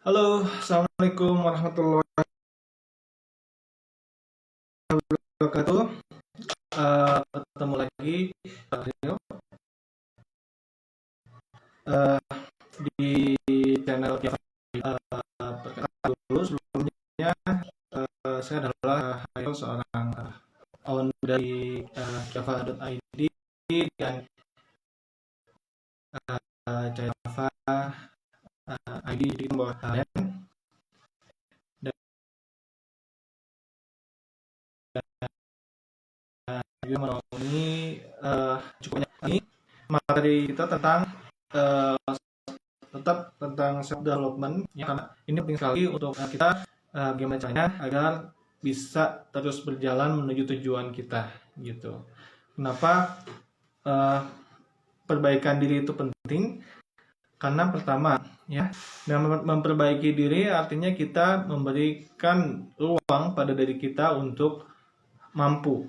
Halo, assalamualaikum warahmatullahi wabarakatuh. Ketemu lagi Rio, uh, di channel Java. Perkenalkan dulu sebelumnya, saya adalah Hayo, seorang owner dari Java.id dan Java ID di bawah kalian. Dan juga menaungi cukup banyak ini materi kita tentang uh, tetap tentang self development ya, karena ini penting sekali untuk kita gimana caranya agar bisa terus berjalan menuju tujuan kita gitu. Kenapa perbaikan diri itu penting? Karena pertama ya, dengan memperbaiki diri artinya kita memberikan ruang pada diri kita untuk mampu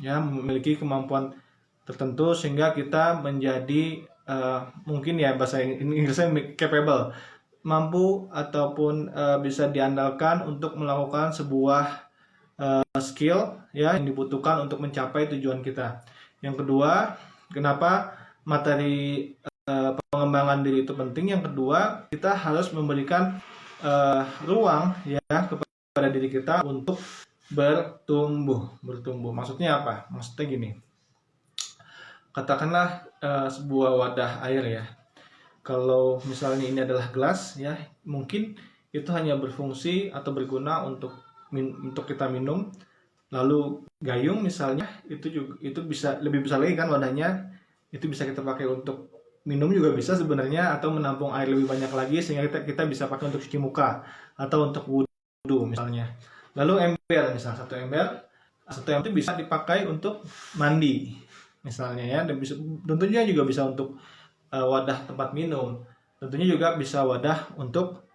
ya, memiliki kemampuan tertentu sehingga kita menjadi mungkin ya bahasa Inggrisnya capable, mampu ataupun bisa diandalkan untuk melakukan sebuah skill ya yang dibutuhkan untuk mencapai tujuan kita. Yang kedua, kenapa materi pengembangan diri itu penting? Yang kedua, kita harus memberikan ruang ya kepada diri kita untuk bertumbuh. Maksudnya apa? Maksudnya gini, katakanlah sebuah wadah air ya. Kalau misalnya ini adalah gelas ya, mungkin itu hanya berfungsi atau berguna untuk kita minum. Lalu gayung misalnya itu bisa lebih besar lagi kan wadahnya, itu bisa kita pakai untuk minum juga bisa sebenarnya, atau menampung air lebih banyak lagi sehingga kita bisa pakai untuk cuci muka atau untuk wudhu misalnya. Lalu ember misalnya, satu ember itu bisa dipakai untuk mandi misalnya ya, dan bisa, tentunya juga bisa untuk wadah tempat minum, tentunya juga bisa wadah untuk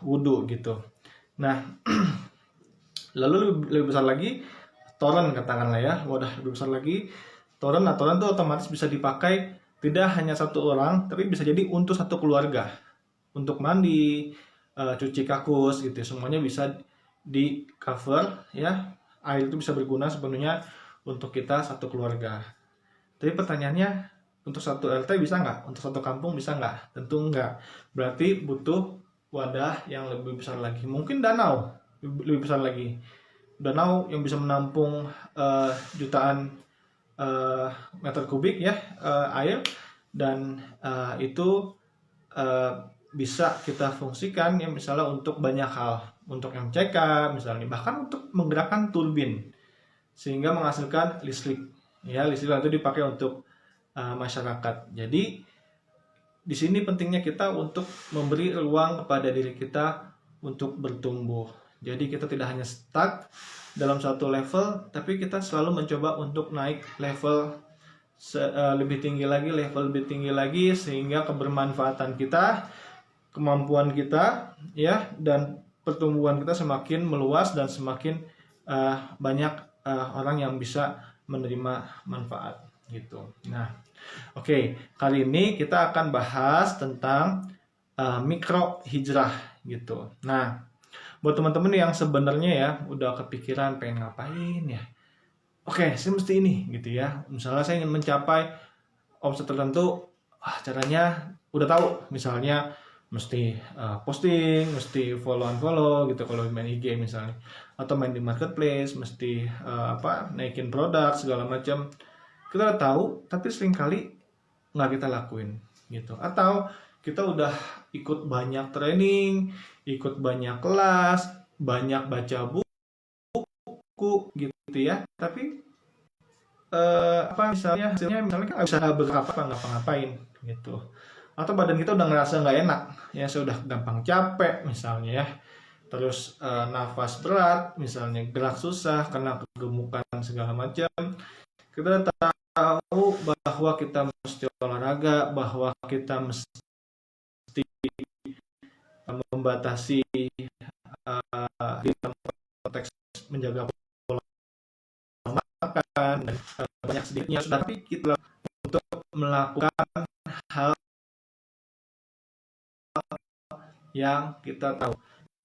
wudhu gitu. Nah lalu lebih besar lagi toren katakanlah ya, wadah lebih besar lagi toren. Nah toren itu otomatis bisa dipakai tidak hanya satu orang, tapi bisa jadi untuk satu keluarga, untuk mandi, cuci kakus gitu, semuanya bisa di cover ya. Air itu bisa berguna sepenuhnya untuk kita satu keluarga. Tapi pertanyaannya, untuk satu RT bisa nggak? Untuk satu kampung bisa nggak? Tentu nggak. Berarti butuh wadah yang lebih besar lagi. Mungkin danau lebih besar lagi. Danau yang bisa menampung jutaan meter kubik ya air, dan itu bisa kita fungsikan ya misalnya untuk banyak hal, untuk MCK misalnya, bahkan untuk menggerakkan turbin sehingga menghasilkan listrik ya. Listrik itu dipakai untuk masyarakat. Jadi di sini pentingnya kita untuk memberi ruang kepada diri kita untuk bertumbuh. Jadi kita tidak hanya stuck dalam satu level, tapi kita selalu mencoba untuk naik level lebih tinggi lagi, sehingga kebermanfaatan kita, kemampuan kita ya, dan pertumbuhan kita semakin meluas dan semakin banyak orang yang bisa menerima manfaat gitu. Nah, oke, kali ini kita akan bahas tentang mikro hijrah gitu. Nah, buat teman-teman yang sebenarnya ya udah kepikiran pengen ngapain ya, oke, saya mesti ini gitu ya. Misalnya saya ingin mencapai omset tertentu, caranya udah tahu. Misalnya mesti posting, mesti follow gitu kalau main IG misalnya, atau main di marketplace, mesti naikin produk segala macam. Kita udah tahu, tapi seringkali nggak kita lakuin gitu. Atau kita udah ikut banyak training, ikut banyak kelas, banyak baca buku gitu ya, tapi misalnya hasilnya kan nggak bisa ngapa-ngapain gitu. Atau badan kita udah ngerasa nggak enak ya, sudah gampang capek misalnya ya, terus nafas berat misalnya, gerak susah karena kegemukan segala macam. Kita tahu bahwa kita mesti olahraga, bahwa kita mesti membatasi di dalam konteks menjaga pola makan dan banyak sedikitnya sudah, tapi kita untuk melakukan hal yang kita tahu.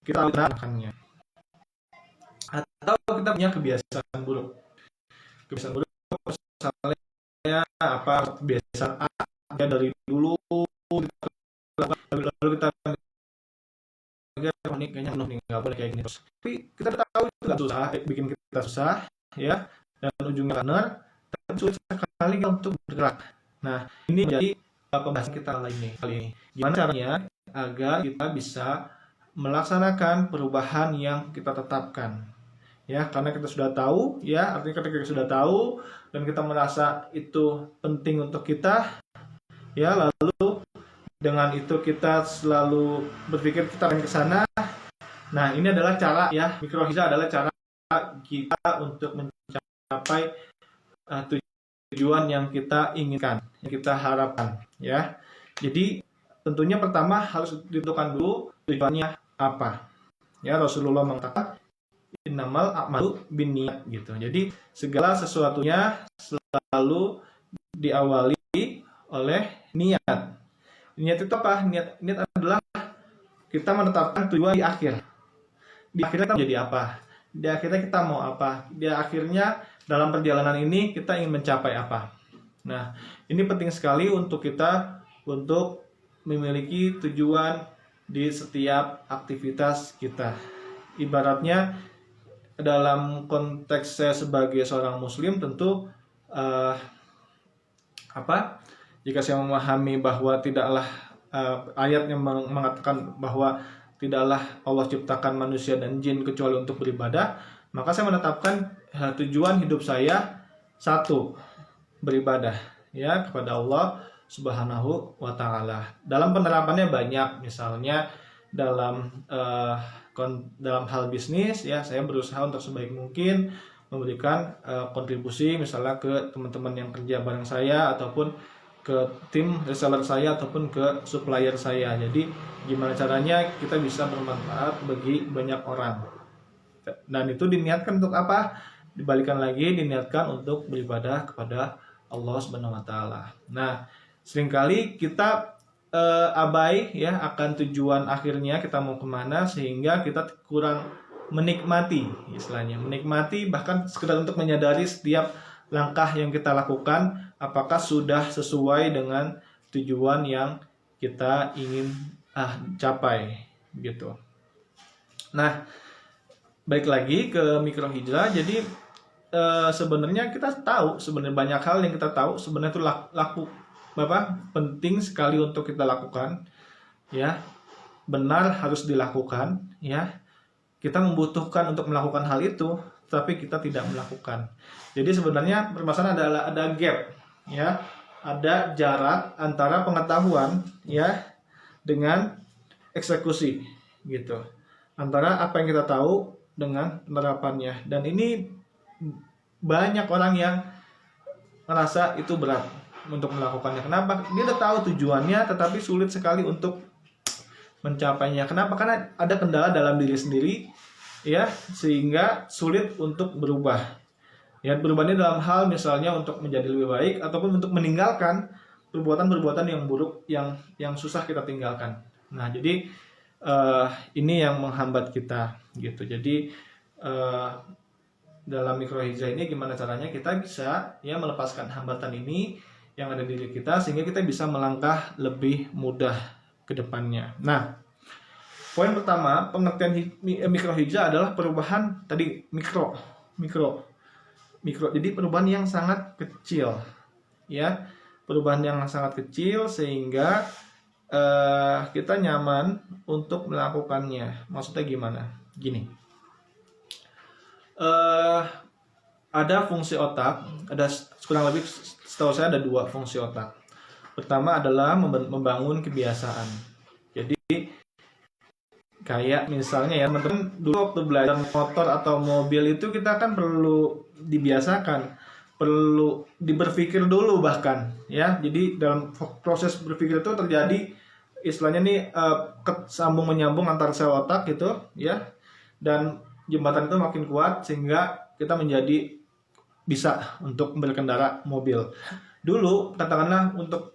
Kita tahu cara makannya. Atau kita punya kebiasaan buruk. Kebiasaan buruk misalnya apa, kebiasaan A ya, dari dulu lalu kita mikir, oh ini kayaknya penuh nih, nggak boleh kayak gini terus. Tapi kita tahu itu nggak susah, bikin kita susah ya, dan ujungnya benar, tapi sulit sekali untuk bergerak. Nah, ini menjadi pembahasan kita kali ini. Gimana caranya agar kita bisa melaksanakan perubahan yang kita tetapkan. Ya, karena kita sudah tahu, ya, artinya ketika kita sudah tahu dan kita merasa itu penting untuk kita, ya, lalu dengan itu kita selalu berpikir kita akan ke sana. Nah, ini adalah cara, ya, mikrohijrah adalah cara kita untuk mencapai tujuan yang kita inginkan, yang kita harapkan, ya. Jadi tentunya pertama harus ditentukan dulu tujuannya apa. Ya, Rasulullah mengatakan innamal a'malu binniyat gitu. Jadi segala sesuatunya selalu diawali oleh niat. Niat itu apa? Niat adalah kita menetapkan tujuan di akhir. Di akhirnya kita menjadi apa? Di akhirnya kita mau apa? Di akhirnya dalam perjalanan ini kita ingin mencapai apa? Nah, ini penting sekali untuk kita untuk memiliki tujuan di setiap aktivitas kita. Ibaratnya dalam konteks saya sebagai seorang muslim tentu jika saya memahami bahwa tidaklah ayat yang mengatakan bahwa tidaklah Allah ciptakan manusia dan jin kecuali untuk beribadah, maka saya menetapkan tujuan hidup saya satu, beribadah ya kepada Allah Subhanahu wa taala. Dalam penerapannya banyak, misalnya dalam hal bisnis ya, saya berusaha untuk sebaik mungkin memberikan kontribusi misalnya ke teman-teman yang kerja bareng saya ataupun ke tim reseller saya ataupun ke supplier saya. Jadi gimana caranya kita bisa bermanfaat bagi banyak orang. Dan itu diniatkan untuk apa? Dibalikan lagi, diniatkan untuk beribadah kepada Allah Subhanahu wa taala. Nah, seringkali kita abai ya akan tujuan akhirnya kita mau kemana, sehingga kita kurang menikmati, istilahnya menikmati, bahkan sekedar untuk menyadari setiap langkah yang kita lakukan apakah sudah sesuai dengan tujuan yang kita ingin capai gitu. Nah, balik lagi ke mikrohijrah. Jadi sebenarnya kita tahu, sebenarnya banyak hal yang kita tahu sebenarnya itu penting sekali untuk kita lakukan ya, benar harus dilakukan ya. Kita membutuhkan untuk melakukan hal itu, tapi kita tidak melakukan. Jadi sebenarnya permasalahan adalah ada gap ya, ada jarak antara pengetahuan ya dengan eksekusi gitu, antara apa yang kita tahu dengan penerapannya. Dan ini banyak orang yang merasa itu berat untuk melakukannya. Kenapa? Dia udah tahu tujuannya tetapi sulit sekali untuk mencapainya. Kenapa? Karena ada kendala dalam diri sendiri ya, sehingga sulit untuk berubah. Ya, berubahnya dalam hal misalnya untuk menjadi lebih baik ataupun untuk meninggalkan perbuatan-perbuatan yang buruk yang susah kita tinggalkan. Nah, jadi ini yang menghambat kita gitu. Jadi dalam mikrohijrah ini gimana caranya kita bisa ya melepaskan hambatan ini yang ada di diri kita sehingga kita bisa melangkah lebih mudah ke depannya. Nah, poin pertama, pengertian mikrohijrah adalah perubahan tadi mikro. Jadi perubahan yang sangat kecil, ya, perubahan yang sangat kecil sehingga kita nyaman untuk melakukannya. Maksudnya gimana? Gini, ada fungsi otak, ada kurang lebih setahu saya ada 2 fungsi otak. Pertama adalah membangun kebiasaan. Jadi kayak misalnya ya teman-teman dulu waktu belajar motor atau mobil itu kita kan perlu dibiasakan, perlu berpikir dulu bahkan ya. Jadi dalam proses berpikir itu terjadi istilahnya nih sambung menyambung antar sel otak gitu ya, dan jembatan itu makin kuat sehingga kita menjadi bisa untuk berkendara mobil. Dulu katakanlah untuk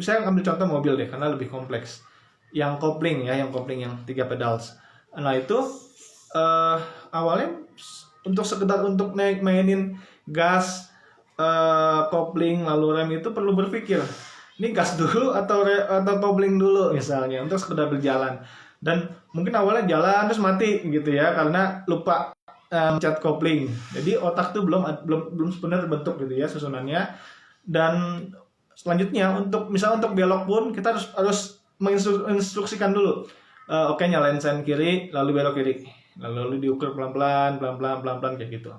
saya ambil contoh mobil deh karena lebih kompleks. yang kopling ya, yang kopling yang 3 pedals. Nah itu awalnya untuk sekedar untuk mainin gas, kopling lalu rem itu perlu berpikir ini gas dulu atau kopling dulu misalnya untuk sekedar berjalan, dan mungkin awalnya jalan terus mati gitu ya karena lupa mencet kopling. Jadi otak tuh belum sebenarnya terbentuk gitu ya susunannya. Dan selanjutnya untuk belok pun kita harus menginstruksikan dulu. Oke, nyalain sen kiri lalu belok kiri, lalu diukur pelan-pelan kayak gitu.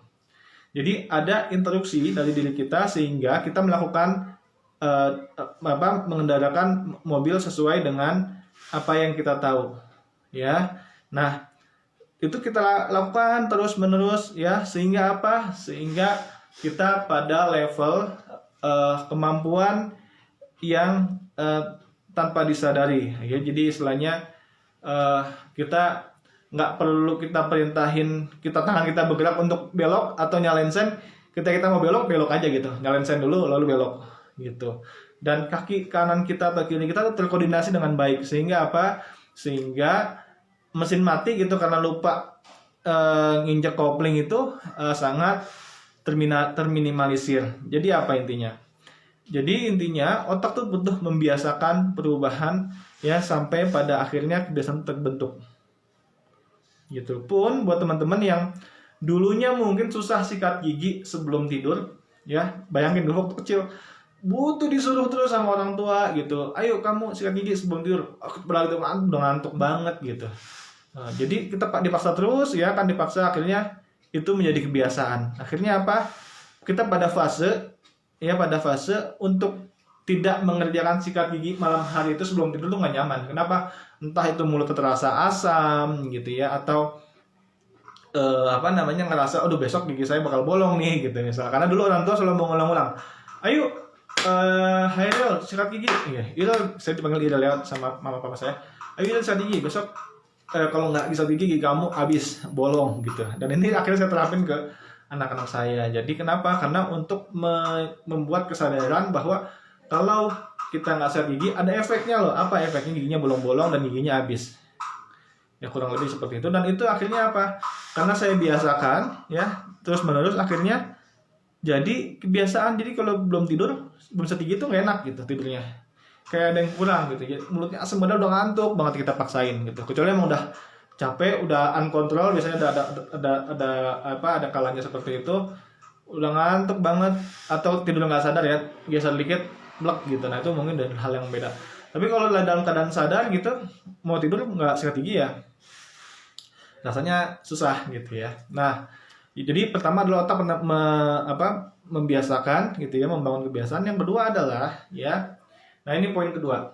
Jadi ada instruksi dari diri kita sehingga kita melakukan mengendarakan mobil sesuai dengan apa yang kita tahu ya. Nah itu kita lakukan terus menerus ya, sehingga apa, sehingga kita pada level kemampuan yang tanpa disadari ya. Jadi istilahnya kita nggak perlu kita perintahin tangan kita bergerak untuk belok atau nyalain sen. Kita mau belok aja gitu, nyalain sen dulu lalu belok gitu. Dan kaki kanan kita atau kiri kita terkoordinasi dengan baik sehingga apa, sehingga mesin mati gitu karena lupa nginjek kopling itu sangat terminimalisir. Jadi apa intinya? Jadi intinya otak tuh butuh membiasakan perubahan ya sampai pada akhirnya kebiasaan terbentuk. Gitu pun buat teman-teman yang dulunya mungkin susah sikat gigi sebelum tidur ya, bayangin dulu waktu kecil butuh disuruh terus sama orang tua gitu, ayo kamu sikat gigi sebelum tidur, aku udah ngantuk banget gitu. Nah, jadi kita dipaksa terus ya kan, dipaksa akhirnya itu menjadi kebiasaan. Akhirnya apa, kita pada fase untuk tidak mengerjakan sikat gigi malam hari itu sebelum tidur tuh nggak nyaman. Kenapa? Entah itu mulut terasa asam gitu ya, atau ngerasa aduh besok gigi saya bakal bolong nih gitu misalnya. Karena dulu orang tua selalu mengulang-ulang, ayo Hairil sikat gigi. Iya, Iril, saya dipanggil Iril lewat sama mama papa saya. Ayo Iril sikat gigi, besok kalau nggak sikat gigi kamu habis bolong gitu. Dan ini akhirnya saya terapin ke anak-anak saya. Jadi kenapa? Karena untuk membuat kesadaran bahwa kalau kita nggak sikat gigi ada efeknya loh. Apa efeknya? Giginya bolong-bolong dan giginya habis. Ya kurang lebih seperti itu. Dan itu akhirnya apa? Karena saya biasakan ya terus menerus, akhirnya jadi kebiasaan. Jadi kalau belum sikat gigi itu nggak enak gitu tidurnya, kayak ada yang kurang gitu. Jadi mulutnya asam, padahal udah ngantuk banget kita paksain gitu. Kecuali emang udah capek, udah uncontrol, biasanya ada kalanya seperti itu, udah ngantuk banget atau tidur nggak sadar ya, geser dikit blek gitu. Nah itu mungkin dari hal yang beda. Tapi kalau dalam keadaan sadar gitu mau tidur nggak sikat gigi ya rasanya susah gitu ya. Nah jadi pertama adalah otak membiasakan gitu ya, membangun kebiasaan. Yang kedua adalah ya, nah ini poin kedua,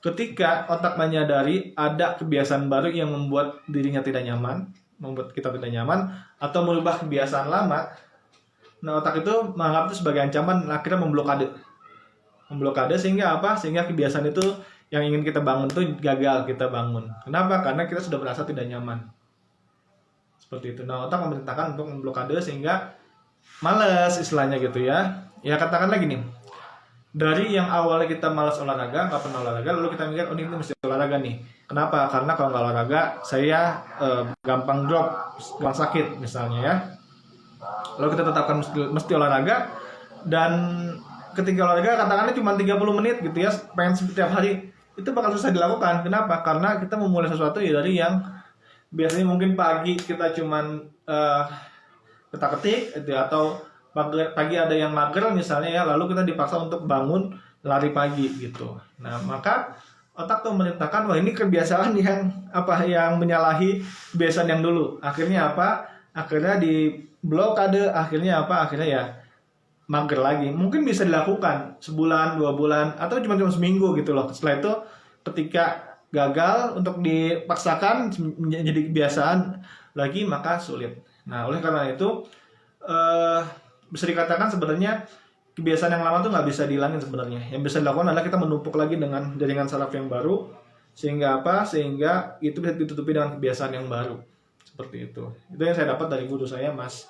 ketika otak menyadari ada kebiasaan baru yang membuat dirinya tidak nyaman, membuat kita tidak nyaman atau merubah kebiasaan lama, nah otak itu menganggap itu sebagai ancaman, akhirnya memblokade sehingga apa, sehingga kebiasaan itu yang ingin kita bangun itu gagal kita bangun. Kenapa? Karena kita sudah merasa tidak nyaman seperti itu. Nah otak memerintahkan untuk memblokade sehingga malas istilahnya gitu ya. Ya katakanlah gini, dari yang awalnya kita malas olahraga, nggak pernah olahraga, lalu kita mikir, oh ini mesti olahraga nih. Kenapa? Karena kalau nggak olahraga, saya gampang drop, gampang sakit misalnya ya. Lalu kita tetapkan mesti olahraga, dan ketika olahraga katakanlah cuma 30 menit gitu ya, pengen setiap hari, itu bakal susah dilakukan. Kenapa? Karena kita memulai sesuatu ya dari yang biasanya mungkin pagi kita cuman kita ketik gitu, atau pagi ada yang mager misalnya ya, lalu kita dipaksa untuk bangun lari pagi gitu. Nah maka otak tuh memerintahkan, wah ini kebiasaan yang menyalahi kebiasaan yang dulu. Akhirnya akhirnya di blokade, akhirnya ya mager lagi. Mungkin bisa dilakukan sebulan, 2 bulan, atau cuma seminggu gitu loh. Setelah itu ketika gagal untuk dipaksakan menjadi kebiasaan lagi, maka sulit. Nah oleh karena itu bisa dikatakan sebenarnya kebiasaan yang lama tuh nggak bisa dihilangin sebenarnya. Yang bisa dilakukan adalah kita menumpuk lagi dengan jaringan saraf yang baru, sehingga itu bisa ditutupi dengan kebiasaan yang baru seperti itu. Itu yang saya dapat dari guru saya, Mas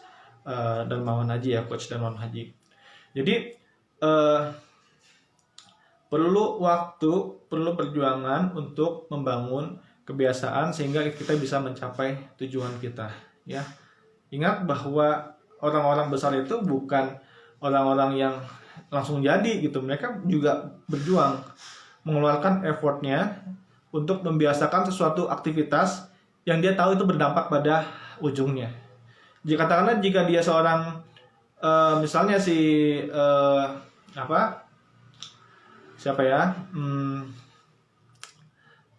Darmawan Haji ya, Coach Darmawan Haji. Jadi perlu waktu, perlu perjuangan untuk membangun kebiasaan sehingga kita bisa mencapai tujuan kita, ya. Ingat bahwa orang-orang besar itu bukan orang-orang yang langsung jadi gitu. Mereka juga berjuang, mengeluarkan effortnya untuk membiasakan sesuatu aktivitas yang dia tahu itu berdampak pada ujungnya. Katakanlah jika dia seorang misalnya siapa ya,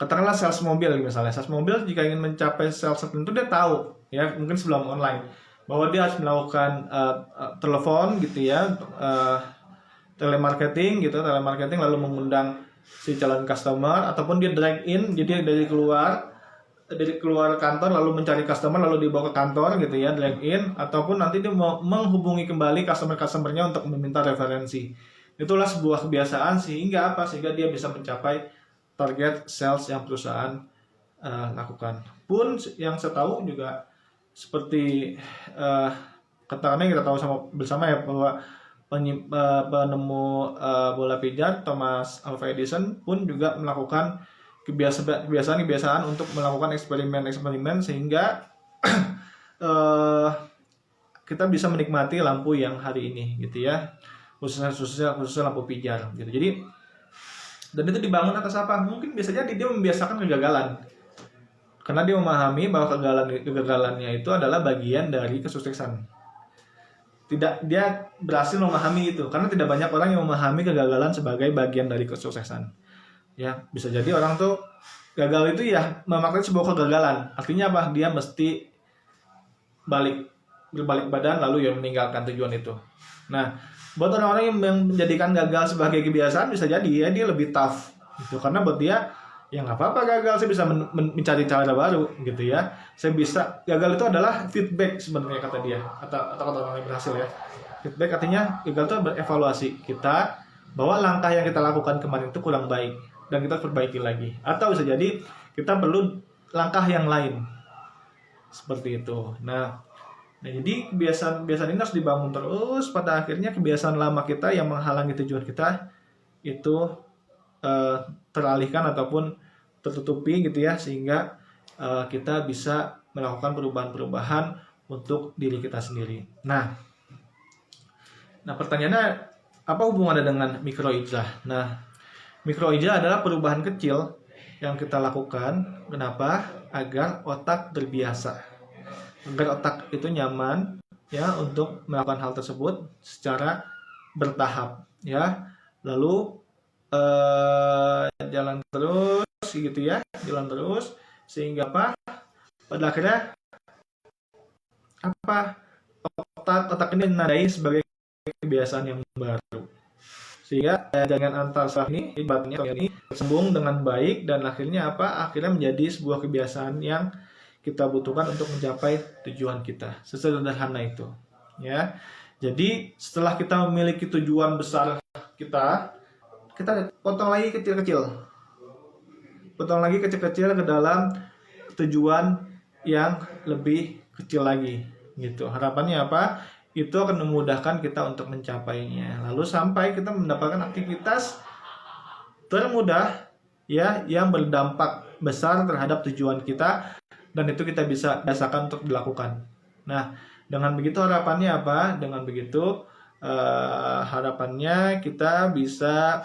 katakanlah sales mobil misalnya. Sales mobil jika ingin mencapai sales tertentu, dia tahu ya, mungkin sebelum online, bahwa dia harus melakukan telepon gitu ya, telemarketing lalu mengundang si calon customer, ataupun dia drive in, jadi dari keluar kantor lalu mencari customer lalu dibawa ke kantor gitu ya, drive in, ataupun nanti dia mau menghubungi kembali customernya untuk meminta referensi. Itulah sebuah kebiasaan sehingga dia bisa mencapai target sales yang perusahaan lakukan. Pun yang saya tahu juga seperti katakanlah kita tahu bersama ya, bahwa penemu bola pijar Thomas Alva Edison pun juga melakukan kebiasaan untuk melakukan eksperimen sehingga kita bisa menikmati lampu yang hari ini gitu ya, khususnya lampu pijar gitu. Jadi, dan itu dibangun atas apa? Mungkin bisa jadi dia membiasakan kegagalan, karena dia memahami bahwa kegagalannya itu adalah bagian dari kesuksesan. Dia berhasil memahami itu, karena tidak banyak orang yang memahami kegagalan sebagai bagian dari kesuksesan. Ya, bisa jadi orang tuh gagal itu ya memaknai sebuah kegagalan. Artinya apa? Dia mesti berbalik badan lalu ya meninggalkan tujuan itu. Nah, buat orang-orang yang menjadikan gagal sebagai kebiasaan, bisa jadi ya dia lebih tough gitu, karena buat dia ya nggak apa-apa gagal, saya bisa mencari cara baru gitu ya. Saya bisa, gagal itu adalah feedback sebenarnya kata dia, atau kata orang yang berhasil ya. Feedback artinya gagal itu berevaluasi kita bahwa langkah yang kita lakukan kemarin itu kurang baik dan kita perbaiki lagi, atau bisa jadi kita perlu langkah yang lain seperti itu. Nah jadi kebiasaan ini harus dibangun terus. Pada akhirnya kebiasaan lama kita yang menghalangi tujuan kita itu teralihkan ataupun tertutupi gitu ya, sehingga kita bisa melakukan perubahan-perubahan untuk diri kita sendiri. Nah pertanyaannya, apa hubungannya dengan mikrohijrah? Nah, mikrohijrah adalah perubahan kecil yang kita lakukan. Kenapa? Agar otak terbiasa, agar otak itu nyaman ya untuk melakukan hal tersebut secara bertahap ya. Lalu jalan terus gitu ya, jalan terus sehingga apa? Pada akhirnya otak ini menandai sebagai kebiasaan yang baru, sehingga jaringan antar saraf ini ibaratnya ini tersambung dengan baik, dan akhirnya menjadi sebuah kebiasaan yang kita butuhkan untuk mencapai tujuan kita. Sesederhana itu ya. Jadi setelah kita memiliki tujuan besar kita potong lagi kecil-kecil ke dalam tujuan yang lebih kecil lagi gitu. Harapannya apa? Itu akan memudahkan kita untuk mencapainya. Lalu sampai kita mendapatkan aktivitas termudah ya, yang berdampak besar terhadap tujuan kita, dan itu kita bisa biasakan untuk dilakukan. Nah, dengan begitu harapannya apa? Dengan begitu harapannya kita bisa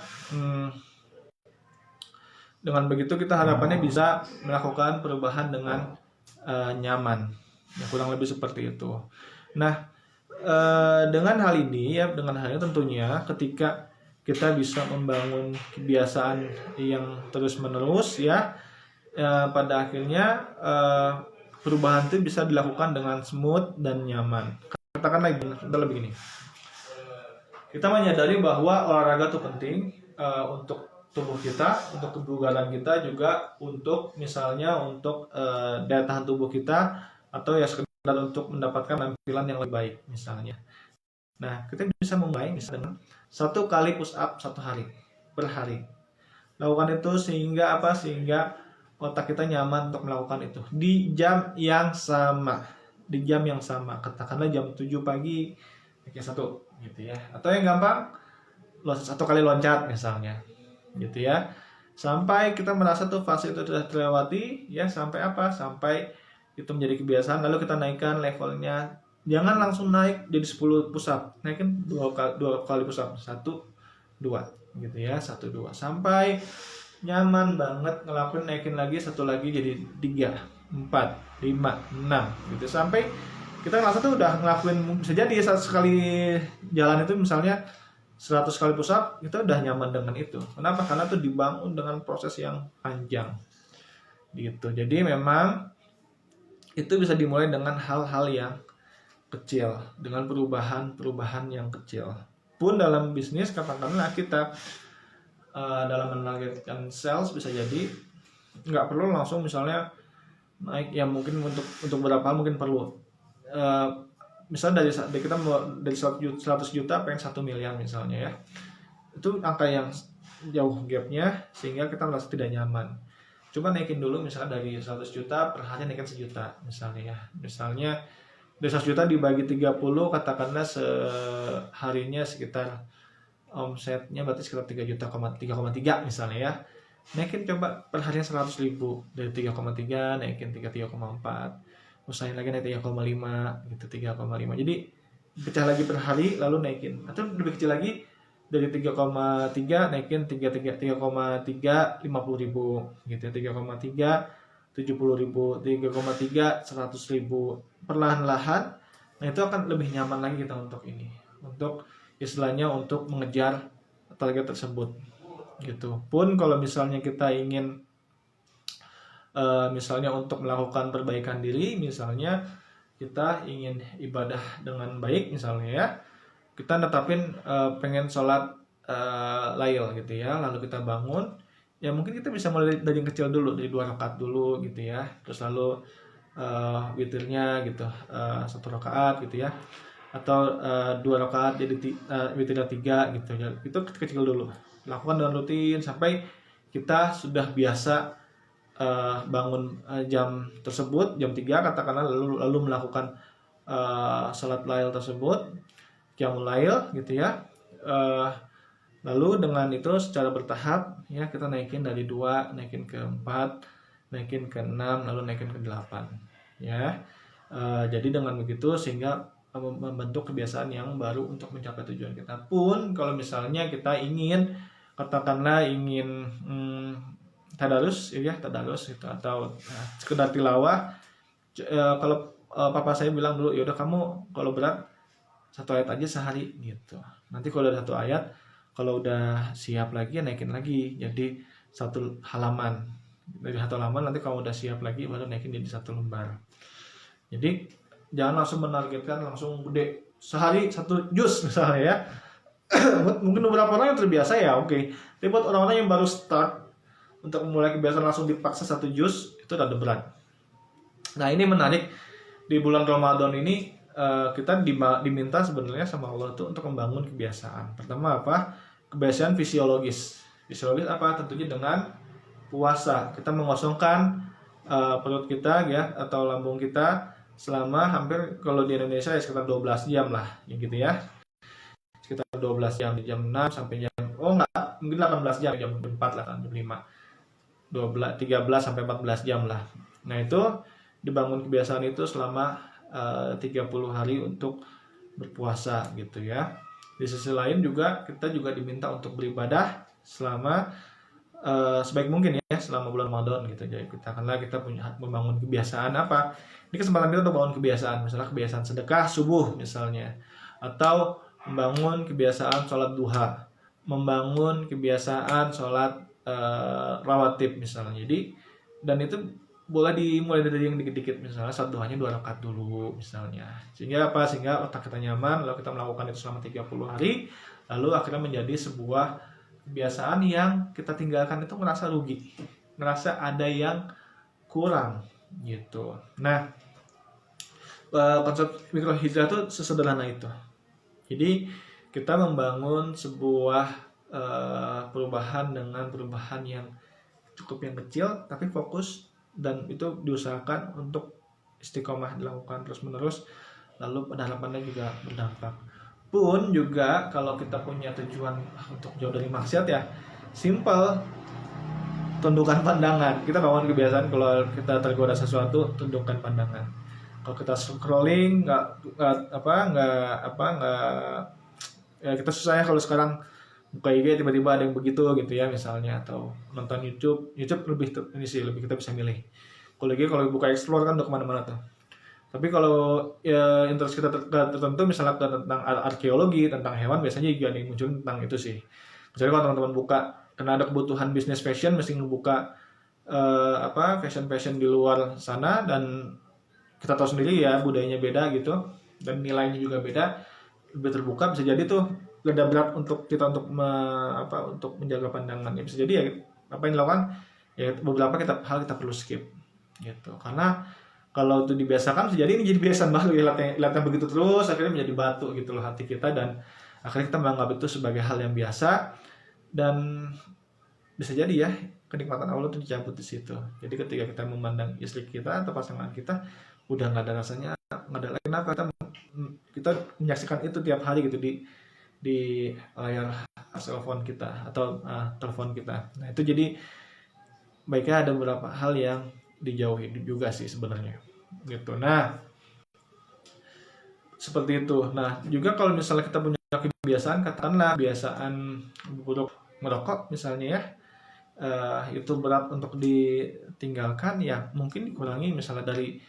bisa melakukan perubahan dengan nyaman. Ya, kurang lebih seperti itu. Nah, dengan hal ini tentunya ketika kita bisa membangun kebiasaan yang terus-menerus ya, pada akhirnya perubahan itu bisa dilakukan dengan smooth dan nyaman. Katakanlah begini. Kita menyadari bahwa olahraga itu penting untuk tubuh kita, untuk kebugaran kita, juga untuk misalnya untuk daya tahan tubuh kita, atau ya sekedar untuk mendapatkan tampilan yang lebih baik misalnya. Nah, kita bisa memulai misalnya dengan 1 kali push up 1 hari per hari. Lakukan itu sehingga otak kita nyaman untuk melakukan itu di jam yang sama. Katakanlah jam 7 pagi pakai 1 gitu ya. Atau yang gampang 1 kali loncat misalnya. gitu ya. Sampai kita merasa tuh fase itu sudah terlewati ya, sampai apa? Sampai itu menjadi kebiasaan, lalu kita naikkan levelnya. Jangan langsung naik jadi 10 push up, naikin dua kali push up, 1 2 gitu ya, 1 2 sampai nyaman banget ngelakuin, naikin lagi satu lagi jadi 3 4 5 6 gitu, sampai kita ngerasa tuh udah ngelakuin, bisa jadi sekali jalan itu misalnya 100 kali push up, kita udah nyaman dengan itu. Kenapa? Karena tuh dibangun dengan proses yang panjang gitu. Jadi memang itu bisa dimulai dengan hal-hal yang kecil, dengan perubahan yang kecil. Pun dalam bisnis, katakanlah kita dalam menargetkan sales, bisa jadi nggak perlu langsung misalnya naik, ya mungkin untuk berapa mungkin perlu misalnya dari kita dari 100 juta pengen 1 miliar misalnya ya, itu angka yang jauh gapnya sehingga kita merasa tidak nyaman. Coba naikin dulu, misalnya dari 100 juta per hari naikin 1 juta misalnya ya. Misalnya dari 100 juta dibagi 30, katakanlah seharinya sekitar omsetnya berarti sekitar 3 juta, 3,3 misalnya ya. Naikin coba per harinya 100 ribu, dari 3,3 naikin 3,4, usahain lagi naik 3,5 gitu, 3,5. Jadi pecah lagi per hari lalu naikin, atau lebih kecil lagi dari 3,3 naikin 3,3 50 ribu gitu, 3,3 70 ribu, 3,3 100 ribu, perlahan-lahan. Nah itu akan lebih nyaman lagi kita untuk ini, untuk istilahnya untuk mengejar target tersebut gitu. Pun kalau misalnya kita ingin misalnya untuk melakukan perbaikan diri, misalnya kita ingin ibadah dengan baik misalnya ya, kita netapin pengen sholat lail gitu ya, lalu kita bangun ya, mungkin kita bisa mulai dari yang kecil dulu, dari 2 rakaat dulu gitu ya, terus lalu witirnya gitu 1 rakaat gitu ya, atau 2 rakaat jadi witirnya 3 gitu ya. Itu kecil dulu, lakukan dengan rutin sampai kita sudah biasa bangun jam tersebut, jam 3 katakanlah, lalu melakukan salat lail tersebut, qiyamul lail gitu ya. Lalu dengan itu secara bertahap ya, kita naikin dari 2, naikin ke 4, naikin ke 6, lalu naikin ke 8 ya. Jadi dengan begitu sehingga membentuk kebiasaan yang baru untuk mencapai tujuan kita. Pun kalau misalnya kita ingin, katakanlah ingin tadarus ya, tadarus gitu, atau sekedar tilawah, kalau papa saya bilang dulu, yaudah kamu kalau berat 1 ayat aja sehari gitu. Nanti kalau udah 1 ayat, kalau udah siap lagi naikin lagi jadi 1 halaman. Dari 1 halaman nanti kalau udah siap lagi baru naikin jadi 1 lembar. Jadi jangan langsung menargetkan langsung gede, sehari 1 juz misalnya ya. Mungkin beberapa orang yang terbiasa ya oke. Tapi buat orang-orang yang baru start, untuk memulai kebiasaan langsung dipaksa 1 juz, itu rada berat. Nah ini menarik, di bulan Ramadan ini kita diminta sebenarnya sama Allah tuh untuk membangun kebiasaan. Pertama apa? Kebiasaan fisiologis. Fisiologis apa? Tentunya dengan puasa. Kita mengosongkan perut kita ya, atau lambung kita selama hampir, kalau di Indonesia ya sekitar 12 jam lah ya gitu ya. Sekitar 12 jam, di jam 6 sampai jam, mungkin 18 jam, jam 4 lah kan, jam 5. 13 sampai 14 jam lah. Nah itu dibangun kebiasaan itu selama 30 hari untuk berpuasa gitu ya. Di sisi lain juga kita juga diminta untuk beribadah selama sebaik mungkin ya, selama bulan Ramadan gitu. Jadi kita punya membangun kebiasaan apa? Ini kesempatan kita untuk membangun kebiasaan, misalnya kebiasaan sedekah subuh misalnya, atau membangun kebiasaan sholat duha, membangun kebiasaan sholat rawatib misalnya. Jadi, dan itu boleh dimulai dari yang dikit-dikit, misalnya saat duhanya 2 rakaat dulu misalnya. Sehingga apa? Sehingga otak kita nyaman, lalu kita melakukan itu selama 30 hari, lalu akhirnya menjadi sebuah kebiasaan yang kita tinggalkan itu ngerasa rugi, ngerasa ada yang kurang gitu. Nah, konsep mikro hijrah itu sesederhana itu. Jadi kita membangun sebuah perubahan dengan perubahan yang cukup yang kecil tapi fokus, dan itu diusahakan untuk istiqomah dilakukan terus menerus, lalu pada harapannya juga berdampak. Pun juga kalau kita punya tujuan untuk jauh dari maksiat ya, Simple, tundukkan pandangan. Kita bangun kebiasaan kalau kita tergoda sesuatu, tundukkan pandangan. Kalau kita scrolling nggak ya kita susah ya kalau sekarang buka IG tiba-tiba ada yang begitu gitu ya misalnya, atau nonton YouTube lebih lebih kita bisa milih. Kalau buka explore kan udah kemana-mana tuh. Tapi kalau ya interest kita tertentu misalnya tentang arkeologi, tentang hewan, biasanya juga nih muncul tentang itu sih. Misalnya kalau teman-teman buka karena ada kebutuhan bisnis fashion, mesti ngebuka fashion di luar sana, dan kita tahu sendiri ya budayanya beda gitu dan nilainya juga beda, lebih terbuka, bisa jadi tuh gak berat untuk kita untuk menjaga pandangan. Ya bisa jadi ya apa yang dilakukan ya beberapa hal kita perlu skip gitu, karena kalau itu dibiasakan bisa jadi ini jadi kebiasaan baru ya, latihan begitu terus akhirnya menjadi batu gitu loh hati kita, dan akhirnya kita menganggap itu sebagai hal yang biasa, dan bisa jadi ya kenikmatan Allah itu dicabut di situ. Jadi ketika kita memandang istri kita atau pasangan kita udah nggak ada rasanya, nggak ada lagi. Kenapa? Kita menyaksikan itu tiap hari gitu di layar telepon kita atau telepon kita. Nah itu jadi baiknya ada beberapa hal yang dijauhi juga sih sebenarnya gitu. Nah seperti itu. Nah juga kalau misalnya kita punya kebiasaan, katakanlah kebiasaan buruk merokok misalnya ya, itu berat untuk ditinggalkan, ya mungkin dikurangi misalnya dari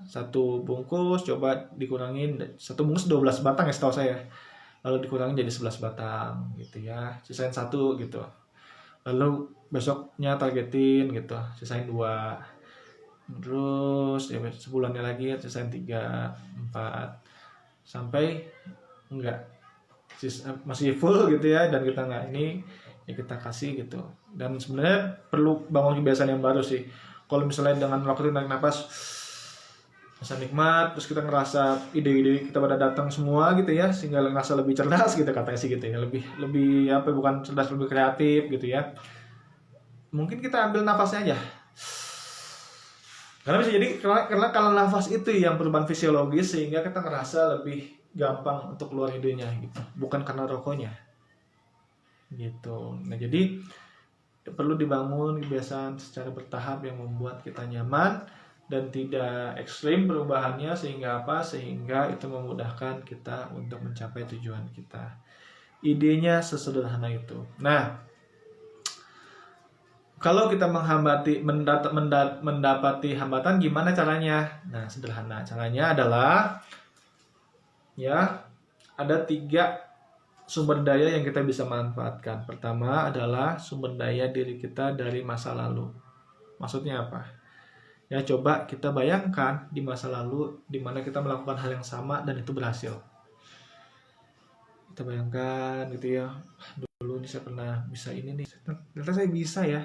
satu bungkus coba dikurangin, satu bungkus 12 batang ya setahu saya, lalu dikurangin jadi 11 batang gitu ya, sisain satu gitu, lalu besoknya targetin gitu, sisain 2, terus ya sebulannya lagi sisain 3, 4 sampai enggak masih full gitu ya, dan kita nggak ini ya kita kasih gitu. Dan sebenarnya perlu bangun kebiasaan yang baru sih. Kalau misalnya dengan melakukan tarik nafas rasa nikmat, terus kita ngerasa ide-ide kita pada datang semua gitu ya, sehingga ngerasa lebih cerdas gitu katanya sih gitu ya, lebih bukan cerdas, lebih kreatif gitu ya. Mungkin kita ambil nafasnya aja, karena bisa jadi karena kalau nafas itu yang perubahan fisiologis sehingga kita ngerasa lebih gampang untuk keluar idenya gitu, bukan karena rokoknya gitu. Nah jadi perlu dibangun kebiasaan secara bertahap yang membuat kita nyaman dan tidak ekstrim perubahannya, sehingga itu memudahkan kita untuk mencapai tujuan kita. Idenya sesederhana itu. Nah, kalau kita mendapati hambatan, gimana caranya? Nah, sederhana. Caranya adalah ya ada 3 sumber daya yang kita bisa manfaatkan. Pertama adalah sumber daya diri kita dari masa lalu. Maksudnya apa? Ya coba kita bayangkan di masa lalu di mana kita melakukan hal yang sama dan itu berhasil. Kita bayangkan gitu ya, dulu saya pernah bisa ini nih, ternyata saya bisa ya.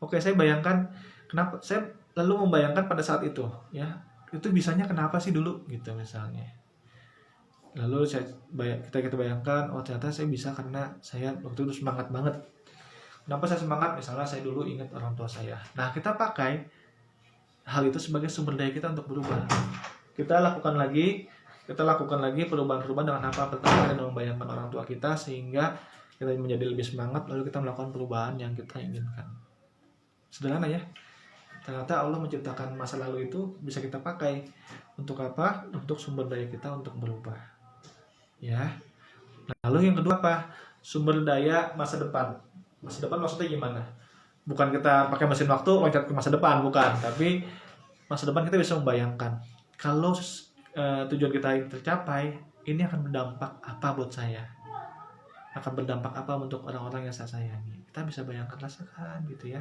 Oke, saya bayangkan kenapa saya lalu membayangkan pada saat itu ya, itu bisanya kenapa sih dulu gitu misalnya. Lalu kita bayangkan, oh ternyata saya bisa karena saya waktu itu semangat banget. Kenapa saya semangat? Misalnya saya dulu ingat orang tua saya. Nah kita pakai hal itu sebagai sumber daya kita untuk berubah. Kita lakukan lagi perubahan-perubahan dengan apa? Pertama dengan membayangkan orang tua kita sehingga kita menjadi lebih semangat, lalu kita melakukan perubahan yang kita inginkan. Sederhana ya. Ternyata Allah menciptakan masa lalu itu bisa kita pakai untuk apa? Untuk sumber daya kita untuk berubah. Ya. Lalu yang kedua apa? Sumber daya masa depan. Masa depan maksudnya gimana? Bukan kita pakai mesin waktu loncat ke masa depan, bukan. Tapi masa depan kita bisa membayangkan kalau tujuan kita tercapai, ini akan berdampak apa buat saya, akan berdampak apa untuk orang-orang yang saya sayangi. Kita bisa bayangkan, rasakan gitu ya.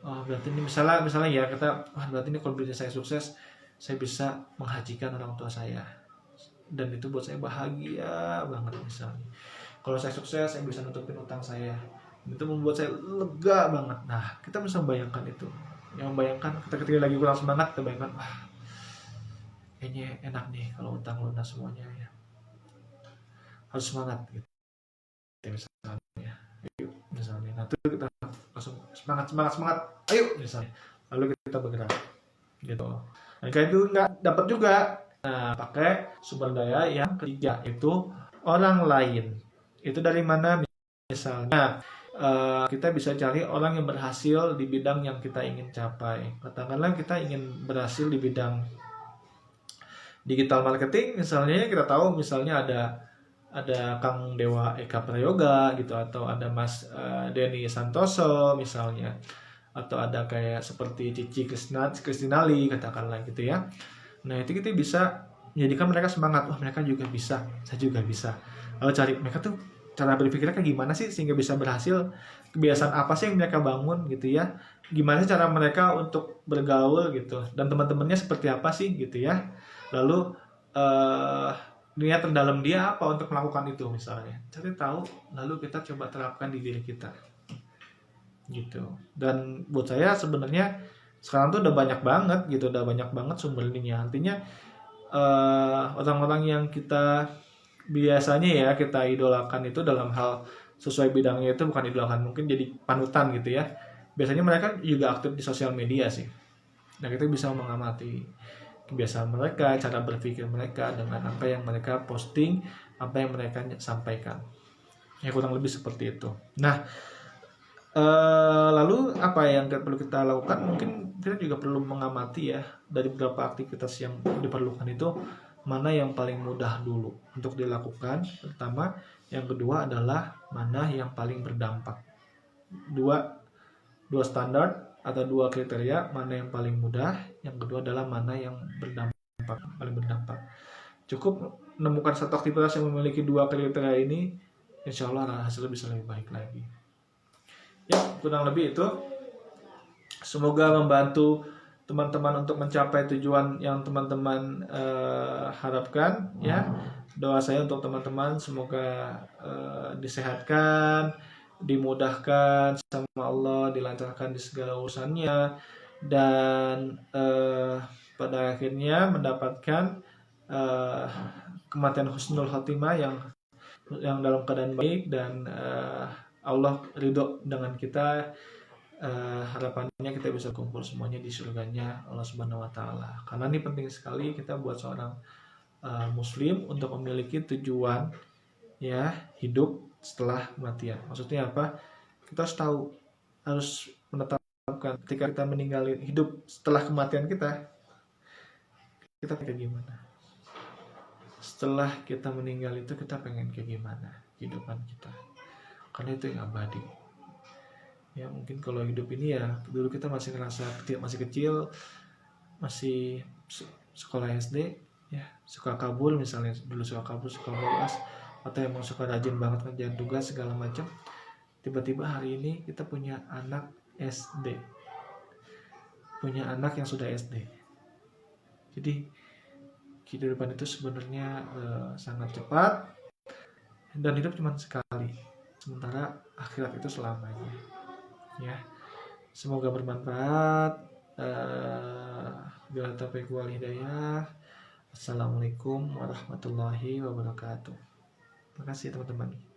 Oh berarti ini misalnya ya berarti ini kalau bisnis saya sukses, saya bisa menghajikan orang tua saya, dan itu buat saya bahagia banget misalnya. Kalau saya sukses, saya bisa nutupin utang saya, itu membuat saya lega banget. Nah kita bisa membayangkan itu, yang membayangkan ketika lagi kurang semangat, kita bayangkan wah kayaknya enak nih kalau utang lunas semuanya ya, harus semangat gitu misalnya. Ayo misalnya, nah itu kita langsung semangat ayo misalnya, lalu kita bergerak gitu. Nah kayak itu nggak dapat juga. Nah pakai sumber daya yang ketiga, itu orang lain. Itu dari mana? Misalnya kita bisa cari orang yang berhasil di bidang yang kita ingin capai. Katakanlah kita ingin berhasil di bidang digital marketing, misalnya kita tahu misalnya ada Kang Dewa Eka Prayoga gitu, atau ada Mas Denny Santoso misalnya, atau ada kayak seperti Cici Kristinali katakanlah gitu ya. Nah itu kita bisa menjadikan mereka semangat, wah mereka juga bisa, saya juga bisa. Lalu cari mereka tuh cara berpikirnya kayak gimana sih sehingga bisa berhasil, kebiasaan apa sih yang mereka bangun gitu ya, gimana sih cara mereka untuk bergaul gitu, dan teman-temannya seperti apa sih gitu ya. Lalu niat terdalam dia apa untuk melakukan itu misalnya, cari tahu, lalu kita coba terapkan di diri kita gitu. Dan buat saya sebenarnya sekarang tuh udah banyak banget gitu, udah banyak banget sumber ininya. Artinya orang-orang yang kita biasanya ya kita idolakan itu dalam hal sesuai bidangnya itu bukan idolakan, mungkin jadi panutan gitu ya. Biasanya mereka juga aktif di sosial media sih. Nah kita bisa mengamati kebiasaan mereka, cara berpikir mereka dengan apa yang mereka posting, apa yang mereka sampaikan. Ya kurang lebih seperti itu. Nah, lalu apa yang perlu kita lakukan? Mungkin kita juga perlu mengamati ya dari beberapa aktivitas yang diperlukan itu mana yang paling mudah dulu untuk dilakukan, pertama. Yang kedua adalah mana yang paling berdampak. Dua standar atau dua kriteria, mana yang paling mudah, yang kedua adalah mana yang paling berdampak. Cukup menemukan satu aktivitas yang memiliki dua kriteria ini, insya Allah hasilnya bisa lebih baik lagi. Ya, kurang lebih itu. Semoga membantu teman-teman untuk mencapai tujuan yang teman-teman harapkan ya. Doa saya untuk teman-teman semoga disehatkan, dimudahkan sama Allah, dilancarkan di segala urusannya, dan pada akhirnya mendapatkan kematian husnul khotimah yang dalam keadaan baik, dan Allah ridho dengan kita. Harapannya kita bisa kumpul semuanya di surganya Allah Subhanahu wa taala. Karena ini penting sekali kita buat seorang muslim untuk memiliki tujuan ya hidup setelah kematian. Maksudnya apa? Kita harus tahu, harus menetapkan ketika kita meninggal hidup setelah kematian kita kayak gimana. Setelah kita meninggal itu kita pengen kayak gimana kehidupan kita. Karena itu yang abadi. Ya mungkin kalau hidup ini ya dulu kita masih ngerasa masih kecil, masih sekolah SD ya, suka kabur misalnya, dulu suka kabur, suka bolos, atau emang suka rajin banget ngerjain tugas segala macam. Tiba-tiba hari ini kita punya anak SD, punya anak yang sudah SD. Jadi kehidupan itu sebenarnya sangat cepat, dan hidup cuma sekali, sementara akhirat itu selamanya. Ya, semoga bermanfaat. Bila taufiq wal hidayah. Assalamualaikum warahmatullahi wabarakatuh. Terima kasih teman-teman.